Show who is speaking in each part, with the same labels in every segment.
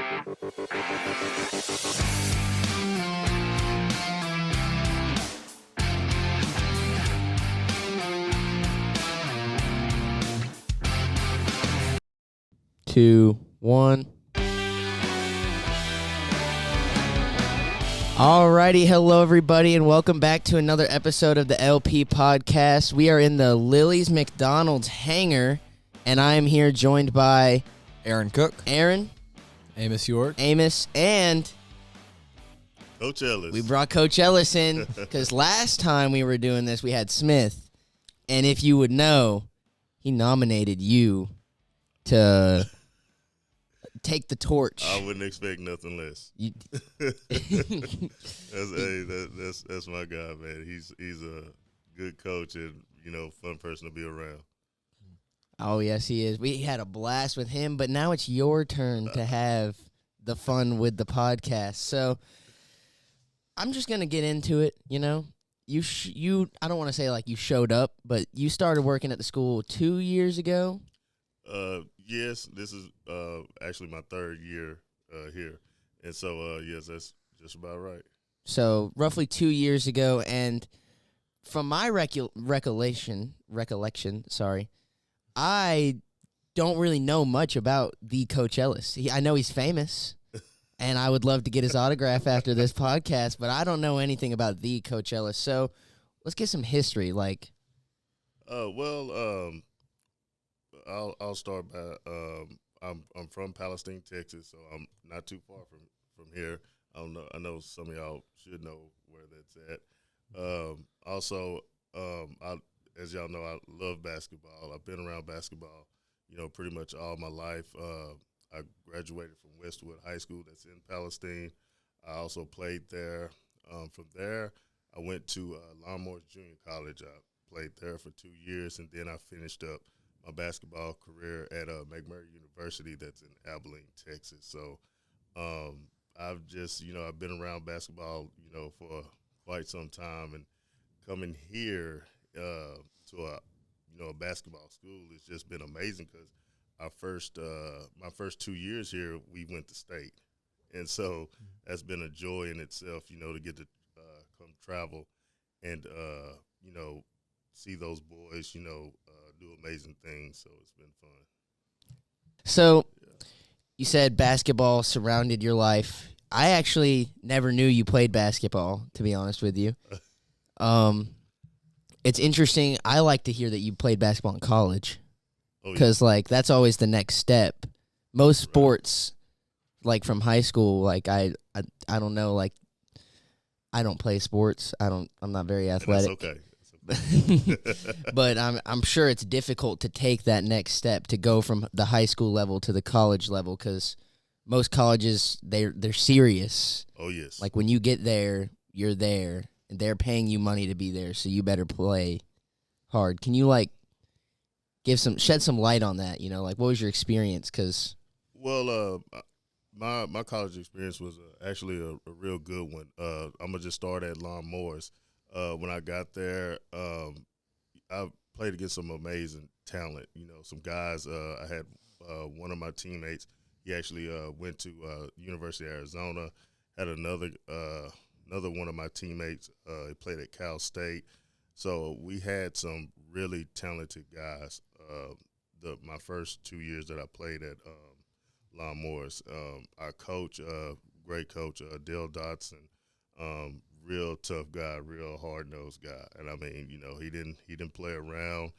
Speaker 1: Two, one. Alrighty, hello everybody, and welcome back to another episode of the LP Podcast. We are in the Lily's McDonald's hangar, and I am here joined by
Speaker 2: Aaron Cook,
Speaker 1: Aaron,
Speaker 2: Amos York,
Speaker 1: Amos, and
Speaker 3: Coach Ellis.
Speaker 1: We brought Coach Ellis in because last time we were doing this, we had Smith, and if you would know, he nominated you to take the torch.
Speaker 3: I wouldn't expect nothing less. That's my guy, man. He's a good coach and fun person to be around.
Speaker 1: Oh yes, he is. We had a blast with him, but now it's your turn to have the fun with the podcast. So I'm just gonna get into it. You I don't want to say like you showed up, but you started working at the school 2 years ago.
Speaker 3: Yes, this is actually my third year here, and so yes, that's just about right.
Speaker 1: So roughly 2 years ago, and from my recollection, I don't really know much about the Coach Ellis. I know he's famous, and I would love to get his autograph after this podcast, but I don't know anything about the Coach Ellis. So let's get some history.
Speaker 3: I'll start by I'm from Palestine, Texas, so I'm not too far from here. I know some of y'all should know where that's at. As y'all know, I love basketball. I've been around basketball, pretty much all my life. I graduated from Westwood High School that's in Palestine. I also played there. From there, I went to Lawnmowers Junior College. I played there for 2 years, and then I finished up my basketball career at McMurray University that's in Abilene, Texas. So I've just, I've been around basketball, for quite some time, and coming here to a basketball school has just been amazing because my first 2 years here, we went to state. And so that's been a joy in itself, to get to come travel and, see those boys, do amazing things. So it's been fun.
Speaker 1: So you said basketball surrounded your life. I actually never knew you played basketball, to be honest with you. It's interesting. I like to hear that you played basketball in college because, that's always the next step. Most sports, from high school, I don't know, I don't play sports. I'm not very athletic.
Speaker 3: And that's okay.
Speaker 1: But I'm sure it's difficult to take that next step to go from the high school level to the college level because most colleges they're serious.
Speaker 3: Oh yes.
Speaker 1: When you get there, you're there, and they're paying you money to be there, so you better play hard. Can you shed some light on that? What was your experience?
Speaker 3: My college experience was actually a real good one. I'm gonna just start at Lawnmowers. When I got there, I played against some amazing talent. Some guys. I had one of my teammates. He actually went to University of Arizona. Had another one of my teammates. He played at Cal State. So we had some really talented guys. My first 2 years that I played at Lawnmowers. Our coach, great coach, Dale Dotson. Real tough guy, real hard-nosed guy. And, I mean, he didn't play around.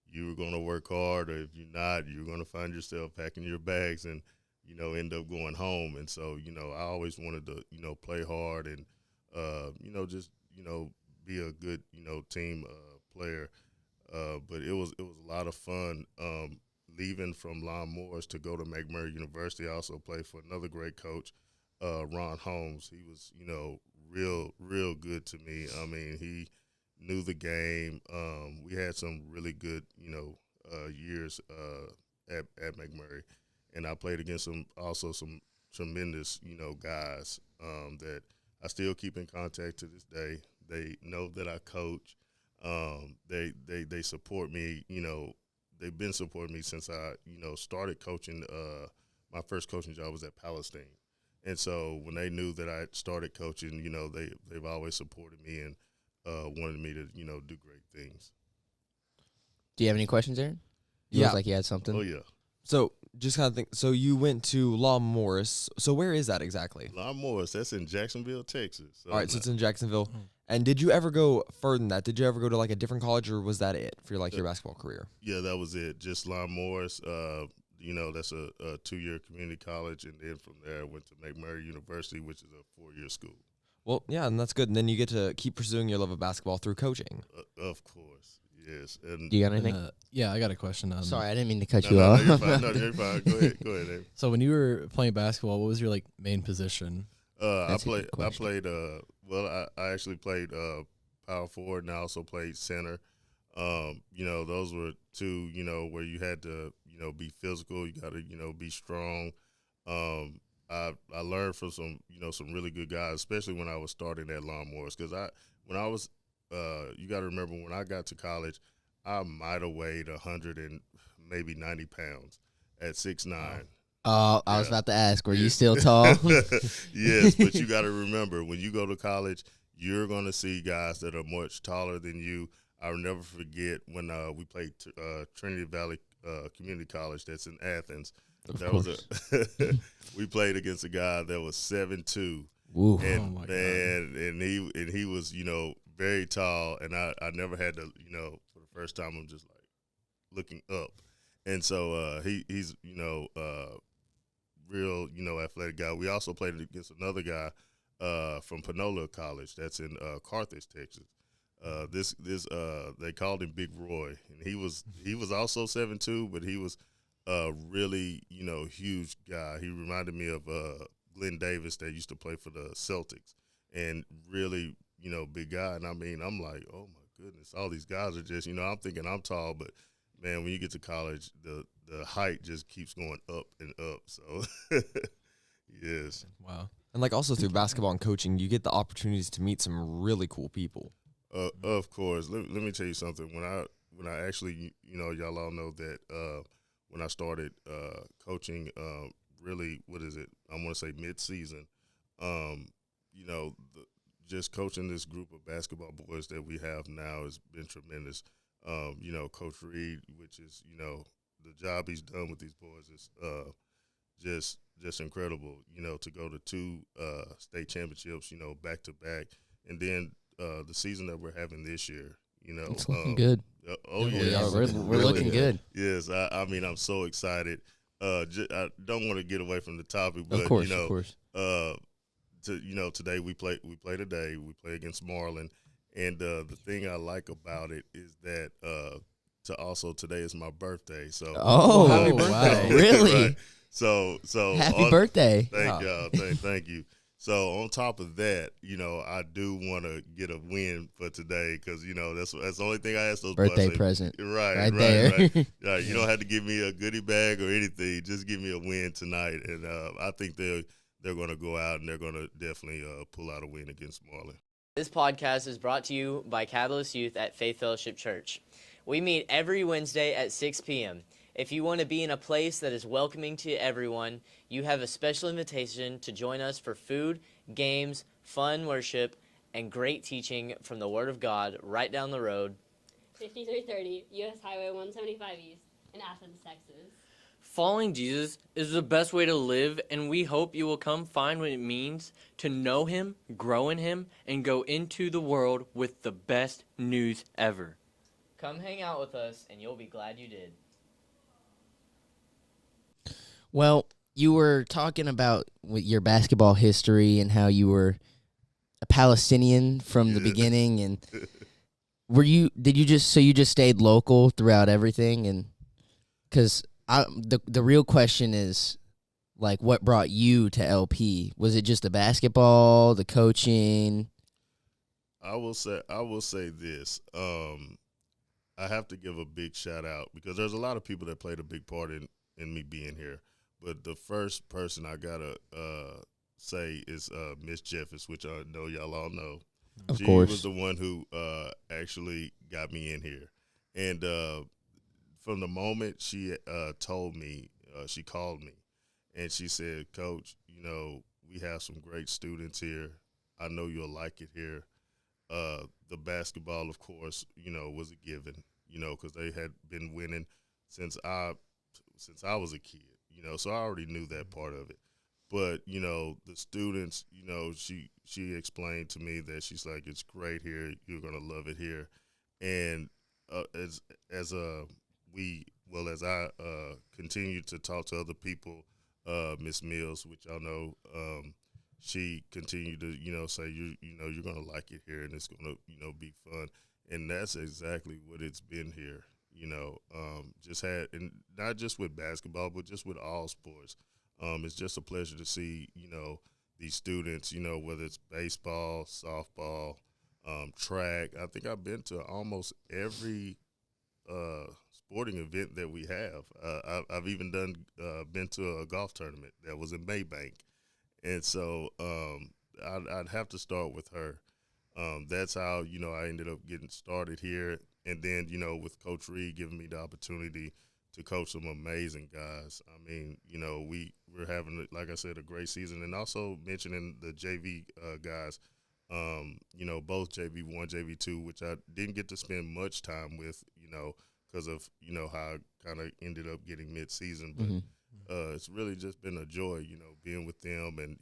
Speaker 3: You were going to work hard, or if you're not, you're going to find yourself packing your bags and, end up going home. And so, I always wanted to, play hard and, just, be a good, team player. But it was a lot of fun leaving from Lawnmowers to go to McMurray University. I also played for another great coach, Ron Holmes. He was, real good to me. I mean, he knew the game. We had some really good, years at McMurray, and I played against some tremendous, guys that I still keep in contact to this day. They know that I coach. They support me. They've been supporting me since I, started coaching. My first coaching job was at Palestine. And so when they knew that I started coaching, they've always supported me and wanted me to, do great things.
Speaker 1: Do you have any questions, Aaron? You look like you had something.
Speaker 3: Oh, yeah.
Speaker 2: So just kind of think. So you went to Law Morris. So where is that exactly?
Speaker 3: Law Morris, that's in Jacksonville, Texas. So
Speaker 2: All right, so it's in Jacksonville. And did you ever go further than that? Did you ever go to like a different college, or was that it for your basketball career?
Speaker 3: Yeah, that was it. Just Law Morris. That's a 2-year community college, and then from there I went to McMurray University, which is a 4-year school.
Speaker 2: Well, yeah, and that's good. And then you get to keep pursuing your love of basketball through coaching.
Speaker 3: Of course, yes. And
Speaker 1: Do you got anything?
Speaker 4: Yeah, I got a question.
Speaker 1: Sorry, I didn't mean to cut you off.
Speaker 3: You're fine. No, you're fine. Go ahead, Dave.
Speaker 4: So when you were playing basketball, what was your main position?
Speaker 3: I actually played power forward, and I also played center. Those were two, where you had to, be physical. You got to, be strong. I learned from some really good guys, especially when I was starting at Law Morris, because you got to remember when I got to college, I might have weighed 100 and maybe 90 pounds at 6'9".
Speaker 1: Oh, I was about to ask, were you still tall?
Speaker 3: Yes, but you got to remember, when you go to college, you're going to see guys that are much taller than you. I'll never forget when we played Trinity Valley Community College that's in Athens. We played against a guy that was 7'2".
Speaker 1: Ooh.
Speaker 3: And
Speaker 4: God.
Speaker 3: and he was, very tall, and I never had to, for the first time I'm just like looking up. And so he's real, athletic guy. We also played against another guy from Panola College that's in Carthage, Texas. They called him Big Roy, and he was also 7'2", but he was really, huge guy. He reminded me of Glenn Davis that used to play for the Celtics, and really, big guy. And I mean, I'm like, oh my goodness, all these guys are just, I'm thinking I'm tall, but man, when you get to college, the height just keeps going up and up. So, yes.
Speaker 4: Wow.
Speaker 2: And also through basketball and coaching, you get the opportunities to meet some really cool people.
Speaker 3: Of course. Let me tell you something. When I actually, y'all all know that when I started coaching, really, what is it? I want to say mid-season. Just coaching this group of basketball boys that we have now has been tremendous. Coach Reed, which is, the job he's done with these boys is just incredible. To go to 2 state championships, back to back, and then the season that we're having this year,
Speaker 1: it's looking good. We're looking good.
Speaker 3: Yes, I mean, I'm so excited. I don't want to get away from the topic, but
Speaker 1: of course.
Speaker 3: Today we play today. We play against Marlin, and the thing I like about it is that today is my birthday. So
Speaker 1: happy birthday!
Speaker 4: Wow.
Speaker 1: Really?
Speaker 3: Right. So
Speaker 1: happy birthday!
Speaker 3: Thank y'all. Thank you. So on top of that, I do want to get a win for today because that's the only thing I ask those
Speaker 1: birthday
Speaker 3: boys.
Speaker 1: present.
Speaker 3: Right
Speaker 1: there.
Speaker 3: Right. You don't have to give me a goodie bag or anything. Just give me a win tonight, and I think they're going to go out and they're going to definitely pull out a win against Marlin.
Speaker 5: This podcast is brought to you by Catalyst Youth at Faith Fellowship Church. We meet every Wednesday at 6 p.m. If you want to be in a place that is welcoming to everyone, you have a special invitation to join us for food, games, fun worship, and great teaching from the Word of God right down the road.
Speaker 6: 5330 U.S. Highway 175 East in Athens, Texas.
Speaker 7: Following Jesus is the best way to live, and we hope you will come find what it means to know Him, grow in Him, and go into the world with the best news ever.
Speaker 5: Come hang out with us, and you'll be glad you did.
Speaker 1: Well, you were talking about your basketball history and how you were a Palestinian from the beginning, and you just stayed local throughout everything? And because the real question is, what brought you to LP? Was it just the basketball, the coaching?
Speaker 3: I will say this. I have to give a big shout out because there's a lot of people that played a big part in me being here. But the first person I gotta say is Miss Jeffers, which I know y'all all know.
Speaker 1: Of course.
Speaker 3: She was the one who actually got me in here. And from the moment she told me, she called me, and she said, "Coach, we have some great students here. I know you'll like it here. The basketball, of course, was a given, because they had been winning since I was a kid, so I already knew that part of it. But, the students, she explained to me that she's like, it's great here. You're going to love it here. And as I continue to talk to other people, Miss Mills, which y'all know, she continued to, say, you're going to like it here and it's going to, be fun. And that's exactly what it's been here, and not just with basketball, but just with all sports. It's just a pleasure to see, these students, whether it's baseball, softball, track. I think I've been to almost every sporting event that we have. I've even been to a golf tournament that was in Maybank. And so I'd have to start with her. That's how, I ended up getting started here. And then, with Coach Reed giving me the opportunity to coach some amazing guys. I mean, we're having, like I said, a great season. And also mentioning the JV guys, both JV1, JV2, which I didn't get to spend much time with, because of, how I kind of ended up getting mid-season. But it's really just been a joy, being with them. And,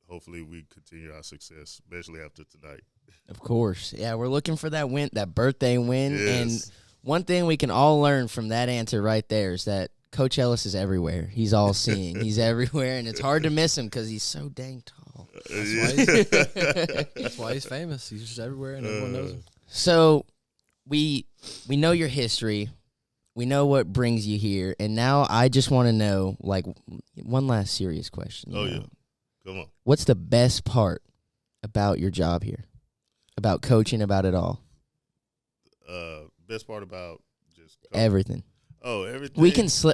Speaker 3: hopefully we continue our success, especially after tonight.
Speaker 1: Of course. Yeah, we're looking for that win, that birthday win.
Speaker 3: Yes.
Speaker 1: And one thing we can all learn from that answer right there is that Coach Ellis is everywhere. He's all seeing. He's everywhere, and it's hard to miss him because he's so dang tall.
Speaker 4: That's why he's famous. He's just everywhere, and everyone knows him.
Speaker 1: So we know your history. We know what brings you here, and now I just want to know, like, one last serious question.
Speaker 3: Yeah. Come on.
Speaker 1: What's the best part about your job here? About coaching, about it all?
Speaker 3: Best part about just coaching.
Speaker 1: Everything.
Speaker 3: Oh, everything.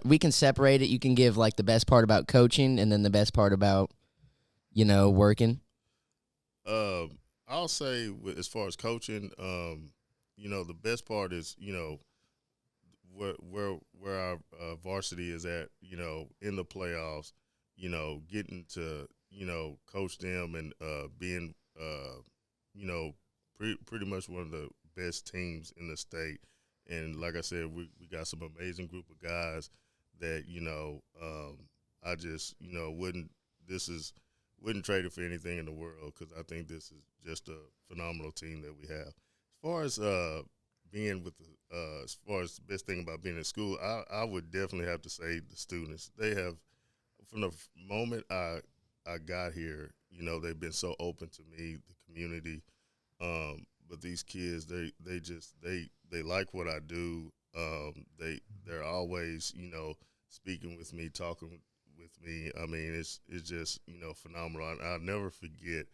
Speaker 1: We can separate it. You can give, like, the best part about coaching and then the best part about, working.
Speaker 3: I'll say as far as coaching, the best part is, where our varsity is at, in the playoffs, getting to, coach them and being, pretty much one of the best teams in the state. And like I said, we got some amazing group of guys that, I just, wouldn't trade it for anything in the world, because I think this is just a phenomenal team that we have. As far as being with as far as the best thing about being in school, I would definitely have to say the students. They have, from the moment I got here, they've been so open to me, the community. But these kids, they like what I do. They're always, speaking with me, talking with me. I mean, it's just, phenomenal. I'll never forget.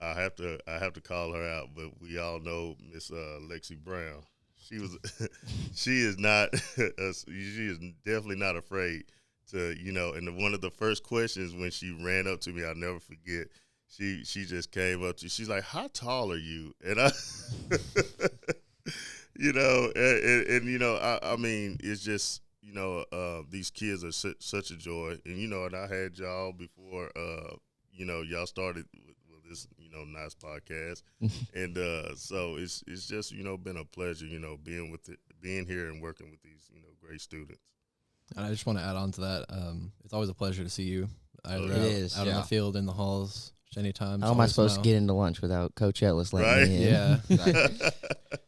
Speaker 3: I have to call her out, but we all know Miss Lexi Brown. She is definitely not afraid to, and one of the first questions when she ran up to me, I'll never forget. She just came up to, she's like, how tall are you? And I, I mean, it's just, these kids are such a joy. And, and I had y'all before, y'all started with this, nice podcast. And so it's just, been a pleasure, being here and working with these, great students.
Speaker 4: And I just want to add on to that. It's always a pleasure to see you. Either
Speaker 1: It is,
Speaker 4: out on the field, in the halls, anytime.
Speaker 1: How am I supposed to get into lunch without Coach Ellis letting me in?
Speaker 4: Yeah.
Speaker 2: Exactly.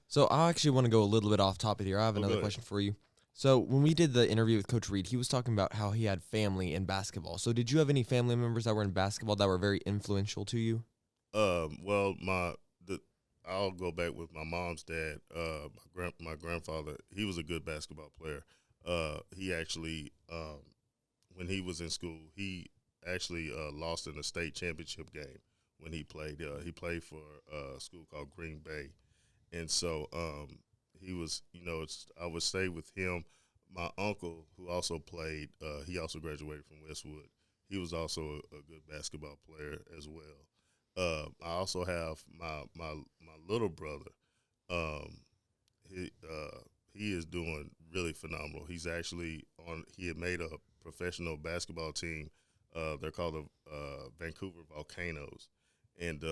Speaker 2: So I actually want to go a little bit off topic here. I have another question for you. So when we did the interview with Coach Reed, he was talking about how he had family in basketball. So did you have any family members that were in basketball that were very influential to you?
Speaker 3: Well, I'll go back with my mom's dad. My grandfather, he was a good basketball player. He actually, when he was in school, he actually lost in a state championship game when he played. He played for a school called Green Bay. And so he was, I would say with him, my uncle, who also played, he also graduated from Westwood. He was also a good basketball player as well. I also have my little brother. He is doing really phenomenal. He's actually he had made a professional basketball team They're called the Vancouver Volcanoes, and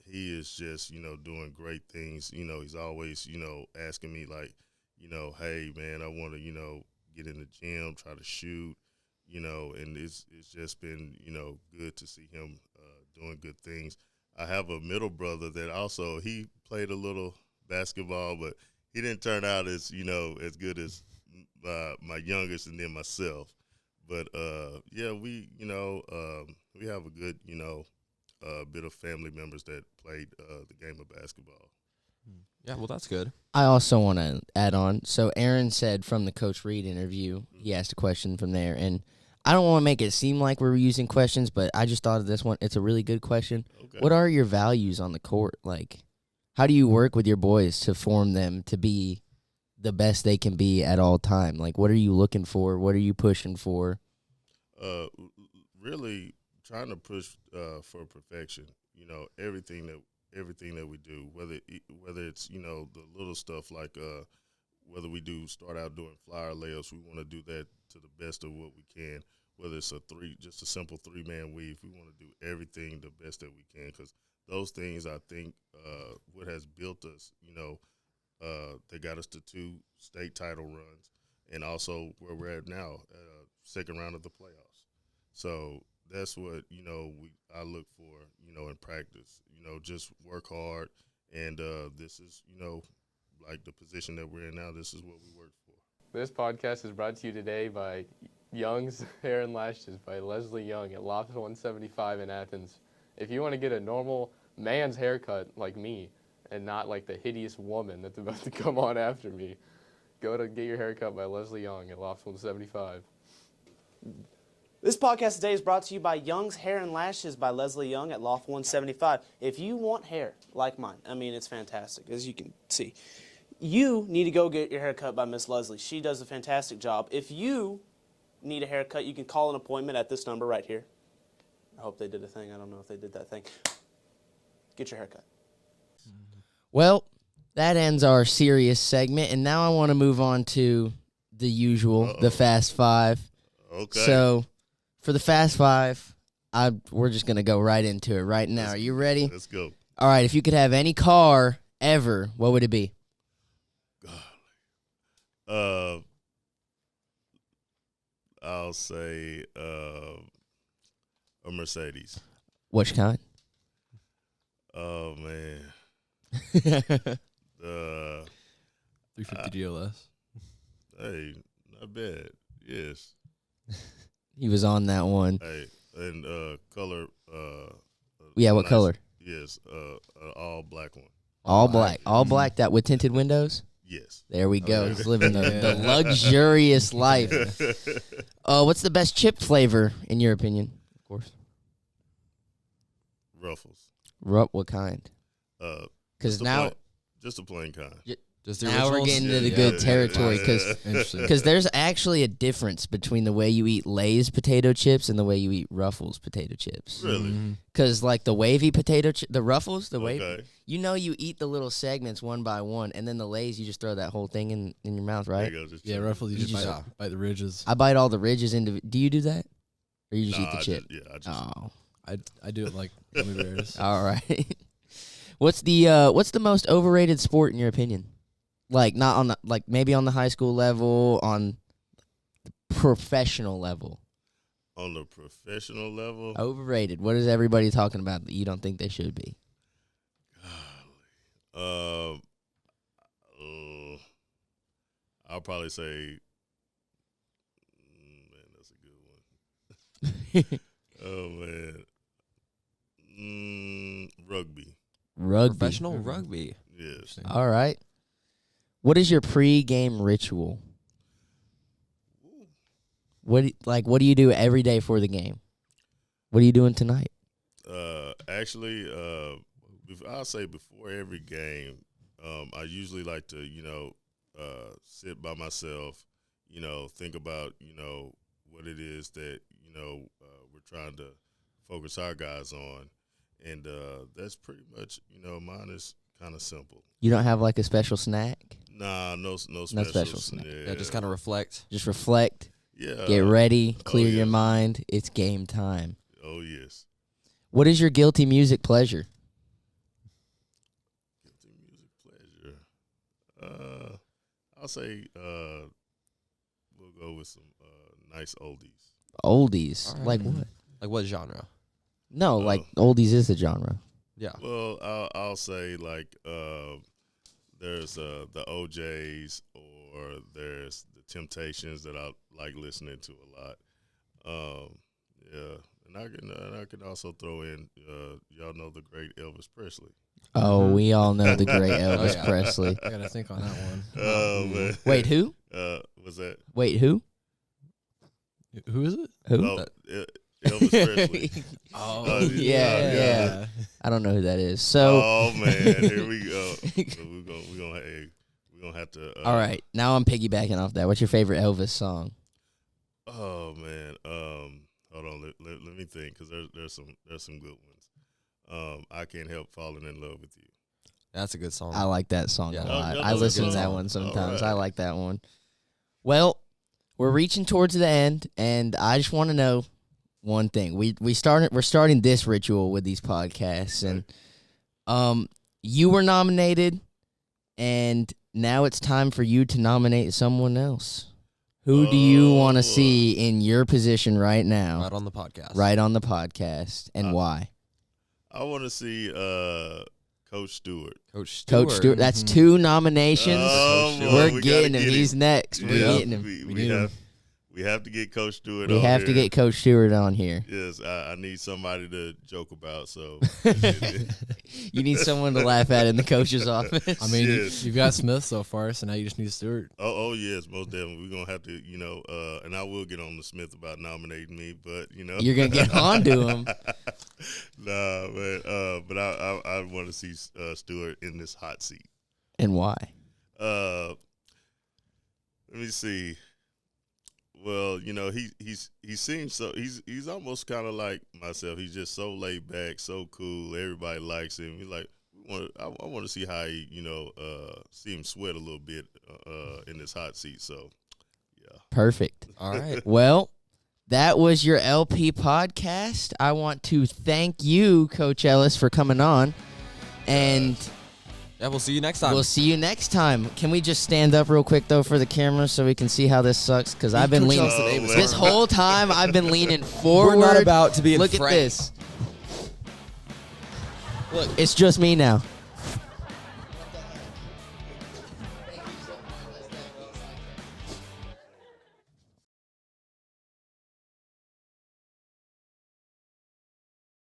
Speaker 3: he is just doing great things. He's always asking me like, hey man, I want to get in the gym, try to shoot, and it's just been good to see him doing good things. I have a middle brother that also he played a little basketball, but he didn't turn out as as good as my youngest and then myself. But yeah, we have a good bit of family members that played the game of basketball.
Speaker 2: Yeah, well, that's good.
Speaker 1: I also want to add on. So Aaron said from the Coach Reed interview, he asked a question from there, and I don't want to make it seem like we're using questions, but I just thought of this one. It's a really good question.
Speaker 3: Okay.
Speaker 1: What are your values on the court? Like, how do you work with your boys to form them to be the best they can be at all time? Like, what are you looking for? What are you pushing for?
Speaker 3: Really trying to push for perfection. Everything that we do, whether it's the little stuff like whether we start out doing flyer layups, we want to do that to the best of what we can. Whether it's just a simple 3-man weave, we want to do everything the best that we can, because those things I think what has built us. They got us to 2 state title runs, and also where we're at now, second round of the playoffs. So that's what I look for in practice. Just work hard, and this is like the position that we're in now. This is what we work for.
Speaker 8: This podcast is brought to you today by Young's Hair and Lashes by Leslie Young at Loft 175 in Athens. If you want to get a normal man's haircut like me, and not like the hideous woman that's about to come on after me, go to get your haircut by Leslie Young at Loft 175.
Speaker 9: This podcast today is brought to you by Young's Hair and Lashes by Leslie Young at Loft 175. If you want hair like mine, I mean, it's fantastic, as you can see. You need to go get your hair cut by Miss Leslie. She does a fantastic job. If you need a haircut, you can call an appointment at this number right here. I hope they did a thing. I don't know if they did that thing. Get your haircut.
Speaker 1: Well, that ends our serious segment, and now I want to move on to the usual, the Fast Five.
Speaker 3: Okay.
Speaker 1: So, for the Fast Five, we're just going to go right into it right now. Are you ready?
Speaker 3: Let's go.
Speaker 1: All right, if you could have any car ever, what would it be?
Speaker 3: I'll say a Mercedes.
Speaker 1: Which kind?
Speaker 3: Oh man.
Speaker 4: 350 GLS.
Speaker 3: Hey, not bad. Yes.
Speaker 1: He was on that one.
Speaker 3: Hey, and color.
Speaker 1: Yeah, what
Speaker 3: nice,
Speaker 1: color?
Speaker 3: Yes, all black one.
Speaker 1: All black. All black, that with tinted windows?
Speaker 3: Yes.
Speaker 1: There we go. He's living the luxurious life. What's the best chip flavor, in your opinion? Of course.
Speaker 3: Ruffles.
Speaker 1: What kind? Because now...
Speaker 3: just a plain kind.
Speaker 2: Just the
Speaker 1: now we're
Speaker 2: originals?
Speaker 1: getting into the good territory, because there's actually a difference between the way you eat Lay's potato chips and the way you eat Ruffles potato chips.
Speaker 3: Really?
Speaker 1: Because like the wavy potato the Ruffles, the wavy,
Speaker 3: Okay.
Speaker 1: you eat the little segments one by one, and then the Lay's, you just throw that whole thing in your mouth, right?
Speaker 3: There you go, just
Speaker 4: Yeah,
Speaker 3: chip.
Speaker 4: Ruffles, you
Speaker 1: You
Speaker 4: just
Speaker 1: just-
Speaker 4: bite the ridges.
Speaker 1: I bite all the ridges into. Do you do that, or you just eat the
Speaker 3: I
Speaker 1: chip?
Speaker 3: I just
Speaker 1: Oh,
Speaker 4: I do it like gummy bears.
Speaker 1: all right. What's the most overrated sport in your opinion? Like not on the maybe on the high school level, on the professional level.
Speaker 3: on the professional level.
Speaker 1: Overrated. What is everybody talking about that you don't think they should be?
Speaker 3: I'll probably say, man, that's a good one. Oh man, rugby.
Speaker 1: Rugby.
Speaker 2: Professional rugby.
Speaker 3: Yes.
Speaker 1: All right. What is your pre-game ritual? What do you do every day for the game? What are you doing tonight?
Speaker 3: Actually, I'll say before every game, I usually like to, sit by myself, think about, what it is that, we're trying to focus our guys on. And that's pretty much, mine is kind of simple.
Speaker 1: You don't have like a special snack?
Speaker 3: Nah, no special
Speaker 1: special snack.
Speaker 2: Yeah, just kind of reflect.
Speaker 1: Just reflect.
Speaker 3: Yeah.
Speaker 1: Get ready, clear
Speaker 3: yeah.
Speaker 1: your mind. It's game time.
Speaker 3: Oh, yes.
Speaker 1: What is your guilty music pleasure?
Speaker 3: Guilty music pleasure. I'll say we'll go with some nice oldies.
Speaker 1: Oldies.
Speaker 2: All right.
Speaker 1: Like what?
Speaker 2: Like what genre?
Speaker 1: No, like oldies is the genre.
Speaker 2: Yeah.
Speaker 3: Well, I'll say like there's the OJs or there's the Temptations that I like listening to a lot. Yeah, and I can also throw in y'all know the great Elvis Presley.
Speaker 1: Oh, we all know the great Elvis
Speaker 2: yeah.
Speaker 1: Presley.
Speaker 4: I gotta think on that one.
Speaker 3: Man.
Speaker 1: Wait, who?
Speaker 3: Was that?
Speaker 1: Wait, who?
Speaker 4: Who is it?
Speaker 1: Who?
Speaker 3: Oh, Elvis Presley.
Speaker 4: Oh,
Speaker 1: yeah. I don't know who that is. So,
Speaker 3: Oh man, here we go. So we're gonna have to.
Speaker 1: all right, now I'm piggybacking off that. What's your favorite Elvis song?
Speaker 3: Oh man, hold on. Let me think, because there's some good ones. I Can't Help Falling in Love with You.
Speaker 2: That's a good song.
Speaker 1: I like that song
Speaker 2: Yeah.
Speaker 1: a lot.
Speaker 3: Oh,
Speaker 1: I
Speaker 3: that's a
Speaker 1: listen
Speaker 3: good
Speaker 1: to that
Speaker 3: song.
Speaker 1: one sometimes.
Speaker 3: All right.
Speaker 1: I like that one. Well, we're reaching towards the end, and I just want to know one thing. We're starting this ritual with these podcasts, and you were nominated, and now it's time for you to nominate someone else. Who do you want to see in your position right now?
Speaker 2: Right on the podcast.
Speaker 1: Right on the podcast, and why?
Speaker 3: I want to see Coach Stewart.
Speaker 2: Coach Stewart.
Speaker 1: Coach Stewart. That's 2 nominations.
Speaker 3: Oh, boy,
Speaker 1: We're
Speaker 3: we
Speaker 1: getting
Speaker 3: gotta
Speaker 1: him.
Speaker 3: get
Speaker 1: He's next. We're
Speaker 3: Yeah,
Speaker 1: getting him.
Speaker 3: We have to get Coach Stewart.
Speaker 1: We
Speaker 3: on
Speaker 1: have to
Speaker 3: here.
Speaker 1: get Coach Stewart on here.
Speaker 3: Yes, I need somebody to joke about. So
Speaker 1: You need someone to laugh at in the coach's office.
Speaker 4: I mean,
Speaker 3: Yes.
Speaker 4: you've got Smith so far, so now you just need Stewart.
Speaker 3: Oh yes, most definitely. We're gonna have to, and I will get on the Smith about nominating me, but
Speaker 1: You're gonna get on to him.
Speaker 3: Nah, man. But I want to see Stewart in this hot seat.
Speaker 1: And why?
Speaker 3: Let me see. Well, he seems so he's almost kind of like myself. He's just so laid back, so cool. Everybody likes him. He's like, I want to see how he, see him sweat a little bit in this hot seat. So, yeah.
Speaker 1: Perfect.
Speaker 2: All right.
Speaker 1: Well, that was your LP podcast. I want to thank you, Coach Ellis, for coming on. And
Speaker 2: Yeah, we'll see you next time.
Speaker 1: we'll see you next time. Can we just stand up real quick, though, for the camera so we can see how this sucks? Because I've been
Speaker 2: Coach
Speaker 1: leaning.
Speaker 2: Ellis and Amos
Speaker 1: This
Speaker 2: are-
Speaker 1: whole time, I've been leaning forward.
Speaker 2: We're not about to be in
Speaker 1: Look
Speaker 2: frame.
Speaker 1: at this. Look, it's just me now.